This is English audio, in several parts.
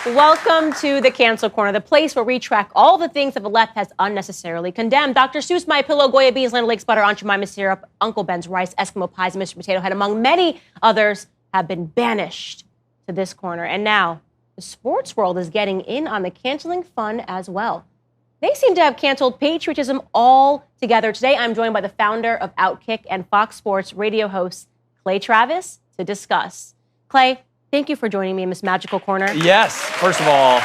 Welcome to the Cancel Corner, the place where we track all the things that the left has unnecessarily condemned. Dr. Seuss, My Pillow, Goya Beans, Land O'Lakes butter, Aunt Jemima syrup, Uncle Ben's rice, Eskimo pies, and Mr. Potato Head, among many others, have been banished to this corner. And now, the sports world is getting in on the canceling fun as well. They seem to have canceled patriotism all together. Today, I'm joined by the founder of Outkick and Fox Sports radio host, Clay Travis, to discuss. Clay, thank you for joining me in this magical corner. Yes. First of all,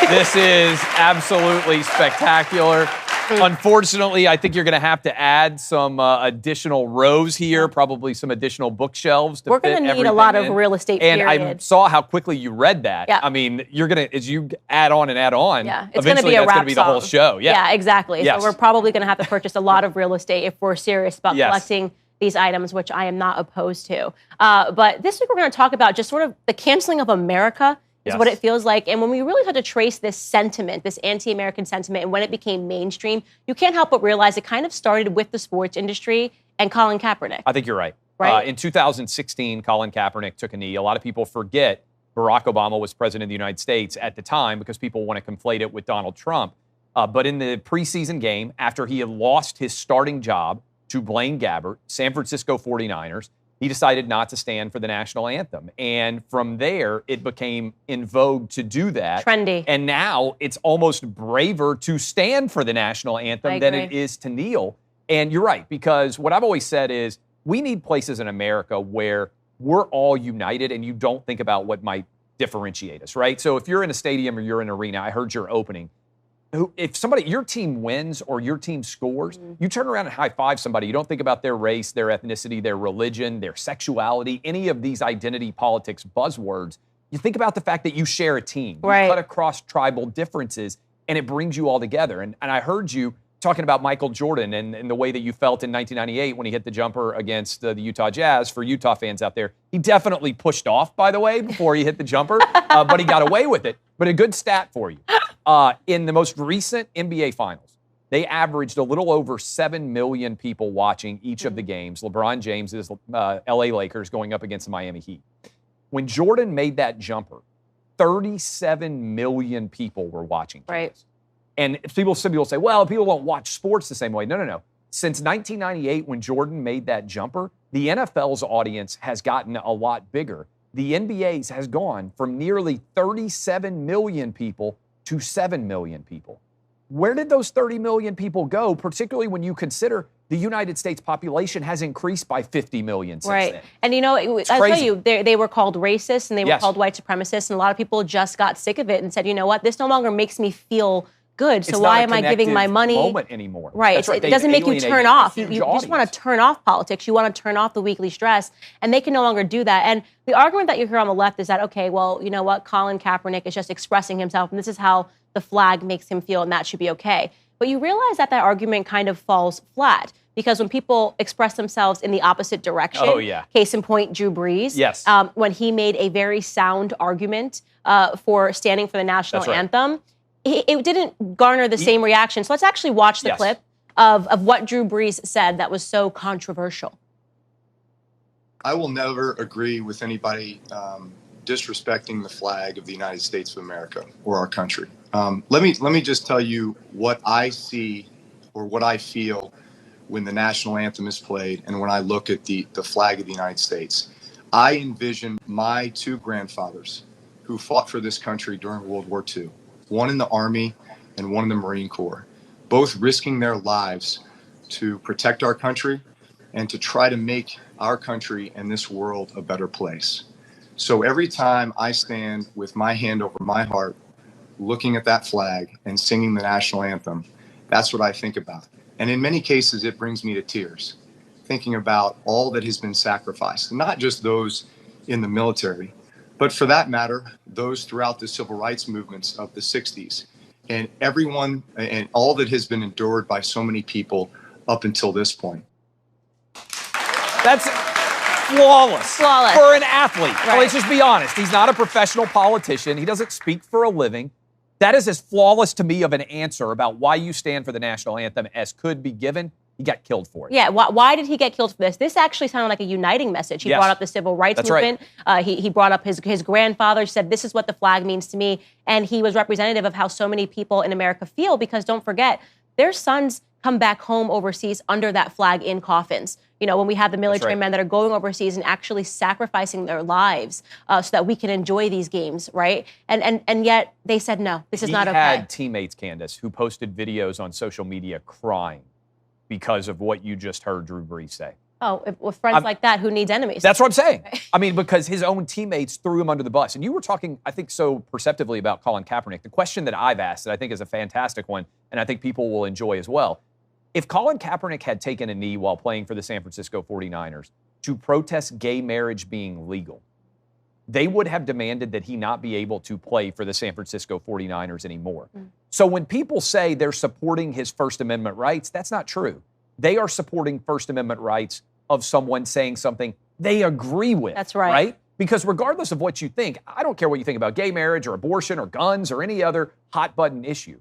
this is absolutely spectacular. Unfortunately, I think you're going to have to add some additional rows here, probably some additional bookshelves to We're going to need a lot of real estate, and period. I saw how quickly you read that. Yeah. I mean, you're going to, as you add on and add on, it's going to be a that's rap going to be the whole show. Yeah, exactly. Yes. So we're probably going to have to purchase a lot of real estate if we're serious about collecting these items, which I am not opposed to. But this week we're going to talk about just sort of the canceling of America is what it feels like. And when we really had to trace this sentiment, this anti-American sentiment, and when it became mainstream, you can't help but realize it kind of started with the sports industry and Colin Kaepernick. I think you're right. Right? In 2016, Colin Kaepernick took a knee. A lot of people forget Barack Obama was president of the United States at the time because people want to conflate it with Donald Trump. But in the preseason game, after he had lost his starting job to Blaine Gabbert, San Francisco 49ers, he decided not to stand for the national anthem. And from there, it became in vogue to do that. Trendy. And now it's almost braver to stand for the national anthem than it is to kneel. And you're right, because what I've always said is we need places in America where we're all united and you don't think about what might differentiate us, right? So if you're in a stadium or you're in an arena, I heard your opening. If your team wins or your team scores, you turn around and high five somebody. You don't think about their race, their ethnicity, their religion, their sexuality, any of these identity politics buzzwords. You think about the fact that you share a team. You cut across tribal differences, and it brings you all together. And I heard you talking about Michael Jordan and the way that you felt in 1998 when he hit the jumper against the Utah Jazz. For Utah fans out there, he definitely pushed off, by the way, before he hit the jumper, but he got away with it. But a good stat for you. In the most recent NBA Finals, they averaged a little over 7 million people watching each of the games. LeBron James's L.A. Lakers going up against the Miami Heat. When Jordan made that jumper, 37 million people were watching. Right. And some people say, well, people don't watch sports the same way. No. Since 1998, when Jordan made that jumper, the NFL's audience has gotten a lot bigger. The NBA's has gone from nearly 37 million people to 7 million people. Where did those 30 million people go, particularly when you consider the United States population has increased by 50 million since then? And I'll tell you, they were called racist and they were called white supremacists, and a lot of people just got sick of it and said, you know what, this no longer makes me feel good, so why am I giving my money? Moment anymore. Right. It doesn't make you turn off. You just want to turn off politics. You want to turn off the weekly stress, and they can no longer do that. And the argument that you hear on the left is that, okay, well, you know what, Colin Kaepernick is just expressing himself, and this is how the flag makes him feel, and that should be okay. But you realize that argument kind of falls flat, because when people express themselves in the opposite direction, case in point, Drew Brees, when he made a very sound argument for standing for the national anthem, it didn't garner the same reaction. So let's actually watch the clip of what Drew Brees said that was so controversial. I will never agree with anybody disrespecting the flag of the United States of America or our country. Let me just tell you what I see or what I feel when the national anthem is played and when I look at the flag of the United States. I envision my two grandfathers who fought for this country during World War II. One in the Army and one in the Marine Corps, both risking their lives to protect our country and to try to make our country and this world a better place. So every time I stand with my hand over my heart, looking at that flag and singing the national anthem, that's what I think about. And in many cases, it brings me to tears, thinking about all that has been sacrificed, not just those in the military, but for that matter, those throughout the civil rights movements of the 60s, and everyone and all that has been endured by so many people up until this point. That's flawless for an athlete. Right. Let's just be honest. He's not a professional politician. He doesn't speak for a living. That is as flawless to me of an answer about why you stand for the national anthem as could be given. He got killed for it. Yeah, why did he get killed for this? This actually sounded like a uniting message. He brought up the civil rights movement. Right. He brought up his grandfather, said, this is what the flag means to me. And he was representative of how so many people in America feel, because don't forget, their sons come back home overseas under that flag in coffins. You know, when we have the military men that are going overseas and actually sacrificing their lives so that we can enjoy these games, right? And yet they said, no, this is not okay. He had teammates, Candace, who posted videos on social media crying because of what you just heard Drew Brees say. Oh, with friends like that, who needs enemies? That's what I'm saying. I mean, because his own teammates threw him under the bus. And you were talking, I think, so perceptively about Colin Kaepernick. The question that I've asked that I think is a fantastic one, and I think people will enjoy as well. If Colin Kaepernick had taken a knee while playing for the San Francisco 49ers to protest gay marriage being legal, they would have demanded that he not be able to play for the San Francisco 49ers anymore. So when people say they're supporting his First Amendment rights, that's not true. They are supporting First Amendment rights of someone saying something they agree with. That's right. Right? Because regardless of what you think, I don't care what you think about gay marriage or abortion or guns or any other hot button issue.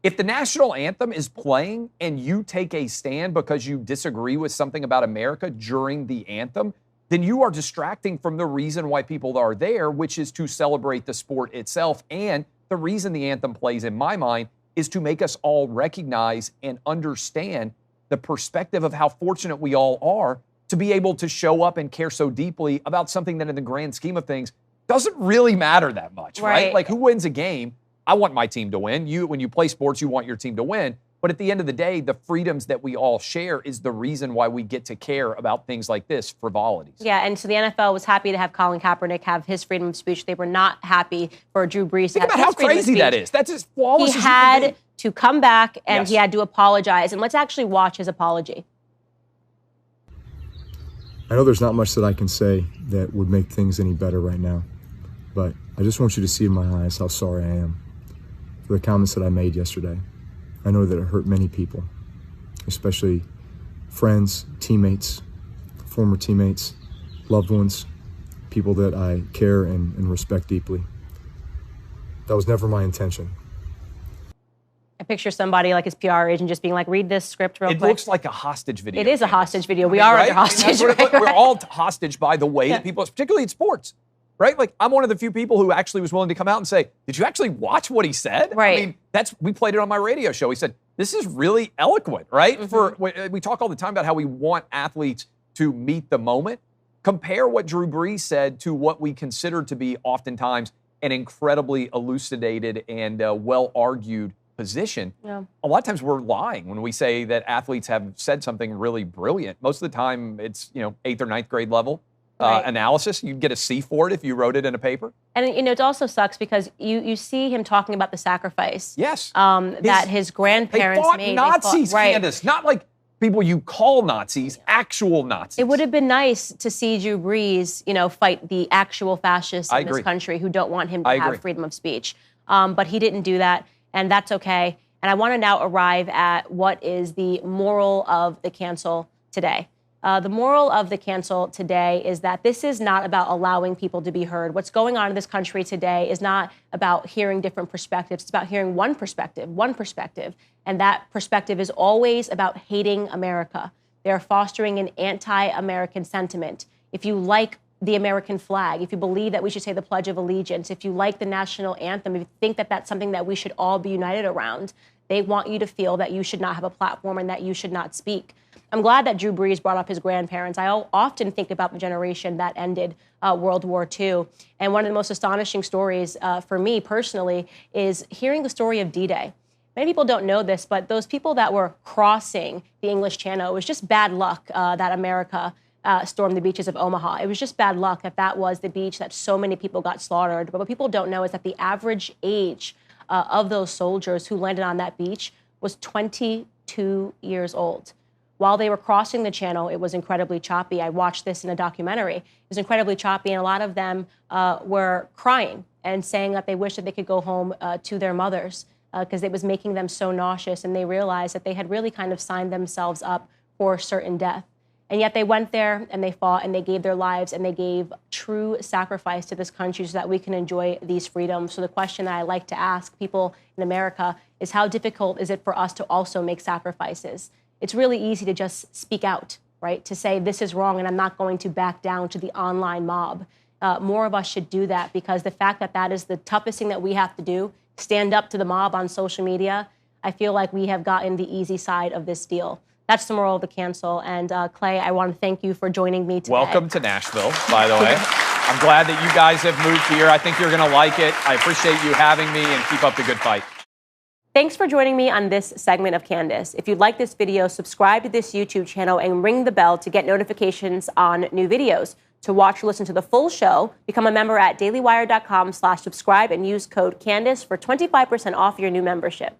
If the national anthem is playing and you take a stand because you disagree with something about America during the anthem, then you are distracting from the reason why people are there, which is to celebrate the sport itself. And the reason the anthem plays, in my mind, is to make us all recognize and understand the perspective of how fortunate we all are to be able to show up and care so deeply about something that in the grand scheme of things doesn't really matter that much, right? Like, who wins a game? I want my team to win. When you play sports, you want your team to win. But at the end of the day, the freedoms that we all share is the reason why we get to care about things like this, frivolities. Yeah, and so the NFL was happy to have Colin Kaepernick have his freedom of speech. They were not happy for Drew Brees to have his freedom of speech. Think about how crazy that is. That's as flawless as you can be. He had to come back and he had to apologize. And let's actually watch his apology. I know there's not much that I can say that would make things any better right now, but I just want you to see in my eyes how sorry I am for the comments that I made yesterday. I know that it hurt many people, especially friends, teammates, former teammates, loved ones, people that I care and respect deeply. That was never my intention. I picture somebody like his PR agent just being like, read this script real quick. It looks like a hostage video. It is a hostage video. We are under hostage. We're all hostage by the way that people, particularly in sports. Right? Like, I'm one of the few people who actually was willing to come out and say, did you actually watch what he said? Right. I mean, we played it on my radio show. He said, this is really eloquent, right? We talk all the time about how we want athletes to meet the moment. Compare what Drew Brees said to what we consider to be oftentimes an incredibly elucidated and well-argued position. Yeah. A lot of times we're lying when we say that athletes have said something really brilliant. Most of the time it's, 8th or 9th grade level. Analysis. You'd get a C for it if you wrote it in a paper. And, it also sucks because you see him talking about the sacrifice. Yes. That his grandparents made. They fought Nazis, Candace. Not like people you call Nazis, actual Nazis. It would have been nice to see Drew Brees, fight the actual fascists in this country who don't want him to have freedom of speech. But he didn't do that, and that's okay. And I want to now arrive at what is the moral of the cancel today. The moral of the cancel today is that this is not about allowing people to be heard. What's going on in this country today is not about hearing different perspectives. It's about hearing one perspective. And that perspective is always about hating America. They're fostering an anti-American sentiment. If you like the American flag, if you believe that we should say the Pledge of Allegiance, if you like the national anthem, if you think that that's something that we should all be united around, they want you to feel that you should not have a platform and that you should not speak. I'm glad that Drew Brees brought up his grandparents. I often think about the generation that ended World War II. And one of the most astonishing stories for me personally is hearing the story of D-Day. Many people don't know this, but those people that were crossing the English Channel, it was just bad luck that America stormed the beaches of Omaha. It was just bad luck that was the beach that so many people got slaughtered. But what people don't know is that the average age of those soldiers who landed on that beach was 22 years old. While they were crossing the channel, it was incredibly choppy. I watched this in a documentary. It was incredibly choppy, and a lot of them were crying and saying that they wish that they could go home to their mothers because it was making them so nauseous, and they realized that they had really kind of signed themselves up for certain death. And yet they went there and they fought and they gave their lives and they gave true sacrifice to this country so that we can enjoy these freedoms. So the question that I like to ask people in America is, how difficult is it for us to also make sacrifices? it's really easy to just speak out, right? To say this is wrong and I'm not going to back down to the online mob. More of us should do that, because the fact that that is the toughest thing that we have to do, stand up to the mob on social media, I feel like we have gotten the easy side of this deal. That's the moral of the cancel. And Clay, I want to thank you for joining me today. Welcome to Nashville, by the way. I'm glad that you guys have moved here. I think you're going to like it. I appreciate you having me, and keep up the good fight. Thanks for joining me on this segment of Candance. If you like this video, subscribe to this YouTube channel and ring the bell to get notifications on new videos. To watch or listen to the full show, become a member at dailywire.com/subscribe and use code Candance for 25% off your new membership.